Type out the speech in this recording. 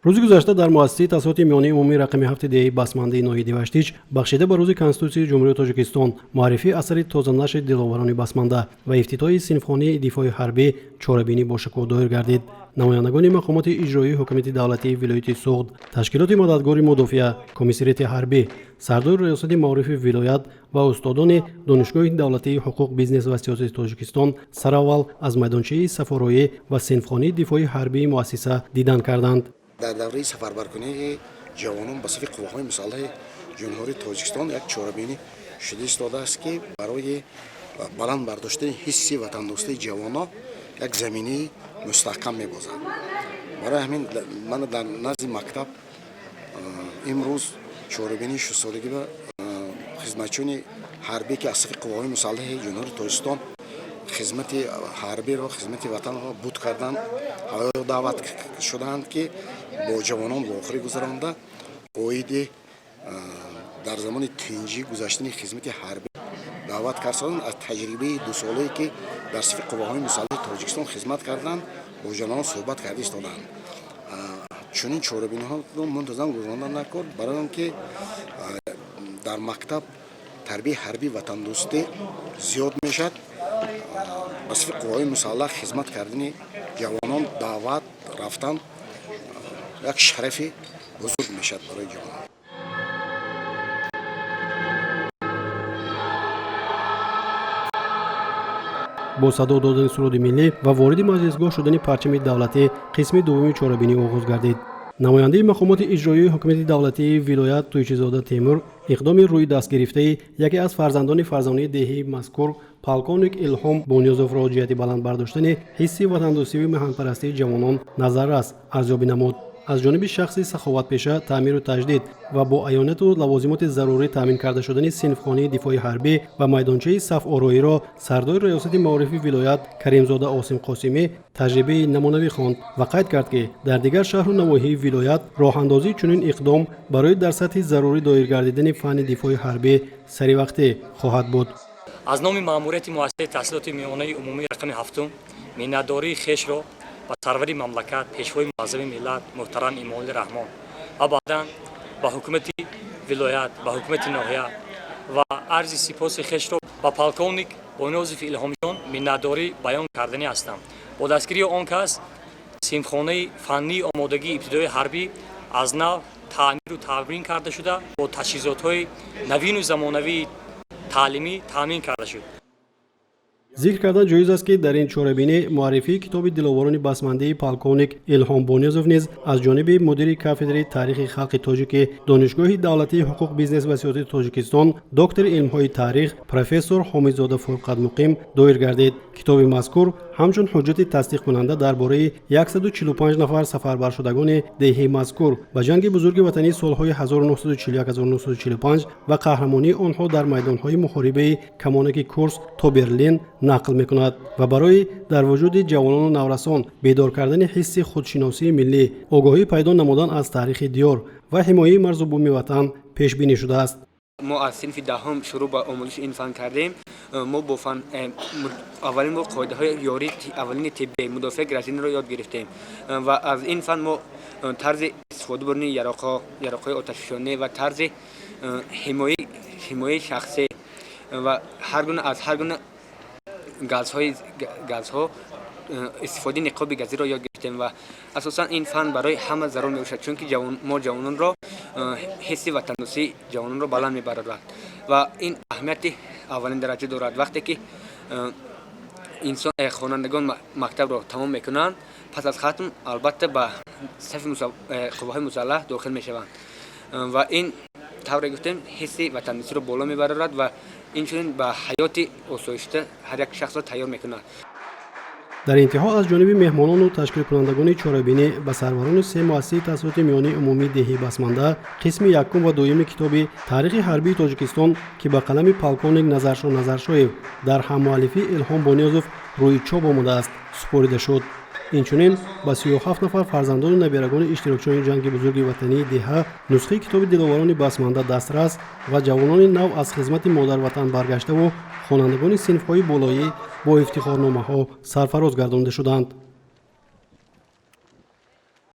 روز گذشته در مؤسسه تحصیلات میانی عمومی رقم 7 دهی بسمانده نوی دیوشتیچ بخشیده به روز کنستیتوسیای جمهوری تاجیکستان معرفی اثر تازه‌نشر دلاوران بسمانده و افتتاح سینفخانه دفاعی ҳарбӣ چاره‌بینی با شکوه دایر گردید. نمایندگان مقامات اجرایی حکومت دولتی ولایت سوغد، تشکیلات مددگار مدافع، کمیسریت ҳарбӣ، سردار ریاست معارف ولایت و استادان دانشگاه دولتی حقوق بیزنس و سیاست تاجیکستان سراول از میدانچه سفارایی و سینفخانه دفاعی ҳарбӣ مؤسسه دیدن کردند. در دوره سفربرکنی جوانان به صف قواهای مسلح جمهوری تاجیکستان یک چاره‌بینی شده ایستاده است که برای بلند برداشتن حس وطندوستی جوانان یک زمینه مستحکم می‌باشد. برای همین من در نزد مکتب امروز چاره‌بینی 6 سالگی به خدمتچیان ҳарбӣ که از صف قواهای مسلح جمهوری تاجیکستان خدمت ҳарбӣ را خدمت وطن را بود کردن دعوت شدند که با جوانان واخری گذرانده قاید در زمان تنجی گذشتن خدمت ҳарбӣ دعوت کردند از تجربه 2 ساله که در صف قواهای مسلح تاجیکستان خدمت کردند با جوانان صحبت کرده ایستادند. چنین چاره‌بینی‌ها رو منتظم گذراندن نکرد برای اینکه در مکتب تربیت ҳарбӣ وطن دوستی زیاد میشد. به صف قواهای مسلح خدمت کردن جوانان دعوت رفتن یک شرف بزرگ میشد برای جوانان. با صدا دادن سرود ملی و وارد مجلسگاه شدن پرچم دولتی قسم دوم چاره‌بینی آغاز گردید. نماینده مقامات اجرایی حکومت دولتی ولایت تویچزاده تیمور اقدام روی دست گرفته یکی از فرزندان فرزانه دهی مذکور پالکونیک الهام بونیازوف را جهت بلند برداشتن حس وطندوستی و مهن‌پرستی جوانان نظررس ارزیابی نمود. از جانب شخص سخاوتپیشه تعمیر و تجدید و با عیانت و لوازمات ضروری تامین کرده شدن سینفخانه دفاعی ҳарбӣ و میدانچه صف آرایی را سردار ریاست معارف ولایت کریمزاده عاصم قاسمی تجربه نمونوی خواند و قید کرد که در دیگر شهر و نواحی ولایت راه اندازی چنین اقدام برای در سطح ضروری دایر گردیدن فن دفاعی ҳарбӣ سریوقته خواهد بود. از نام مأموریت مؤسسه تحصیلات میانی عمومی رقم 7 منتداری خویش را و سروری مملکت پیشوای معظم ملت محترم امامالله رحمان و بعدا با حکومت ولایت و حکومت ناحیه و عرض سپاس خویش را با پالکونیک بونیازوف الهام جان منتداری بیان کردنی هستم. با دستگیری آن کس سینفخانه فنی آمادگی ابتدایی ҳарбӣ از نو تعمیر و تمرین کرده شده با تجهیزات‌های نوین و زمانوی تعلیمی تامین کرده شد. ذکر کردن جایز است که در این چاره‌بینی معرفی کتاب دلاوران بسمانده پالکونیک الهام بونیازوف نیز از جانب مدیر کافدره تاریخ خلق تاجیک دانشگاه دولتی حقوق بیزنس و سیاست تاجیکستان دکتر علم‌های تاریخ پروفسور حامدزاده فرقت مقیم دایر گردید. کتاب مذکور همچون حجت تصدیق کننده درباره 145 نفر سفربر شدگان دهه مذکور و جنگ بزرگ وطنی سالهای 1941-1945 و قهرمانی آنها در میدانهای محاربه کمانک کورس تا برلین نقل میکند و برای در وجود جوانان و نورسان بیدار کردن حس خودشناسی ملی، آگاهی پیدا نمودن از تاریخ دیار و حمایه مرز و بوم وطن پیش بینی شده است. ما از صنف دهم شروع به آموزش این فن کردیم. ما با فن اولین با قاعده های یاری اولین طبی مدافع گرزین را یاد گرفتیم و از این فن ما طرز استفاده بردن یراق‌های آتشفشانی و طرز حمایه شخصی و هر گونه گازها استفاده نقاب گازی را یاد گرفتیم و اساسا این فن برای همه ضرور می باشد چون که ما جوانان را حس وطندوستی جوانان را بلند میبرد و این اهمیت اولین درجه دارد. وقتی که انسان خوانندگان مکتب را تمام میکنند پس از ختم البته به صف قواهای مسلح داخل میشوند و این طور گفتیم حس وطندوستی را بالا میبرد و اینچنین به حیات آسایشته هر یک شخص را تیار میکند. در انتها از جانب مهمانان و تشکیل کنندگان چاره‌بینی به سروران 3 مؤسسه تحصیلات میانی عمومی دهی بسمانده قسم یکم و دوم کتاب تاریخ ҳарбӣ تاجیکستان که با قلم پالکونیک نظرشویев در هم‌مؤلفی الهام بونیازوف روی چاپ آمده است سپرده شد. اینچنین با 37 نفر فرزندان و نبیرگان اشتراکچیان جنگ بزرگ وطنی دهه نسخه کتاب دلاوران بسمانده دسترس و جوانان نو از خدمت مادر وطن برگشته و خوانندگان صنف‌های بالایی با افتخارنامه‌ها سرفراز گردانده شدند.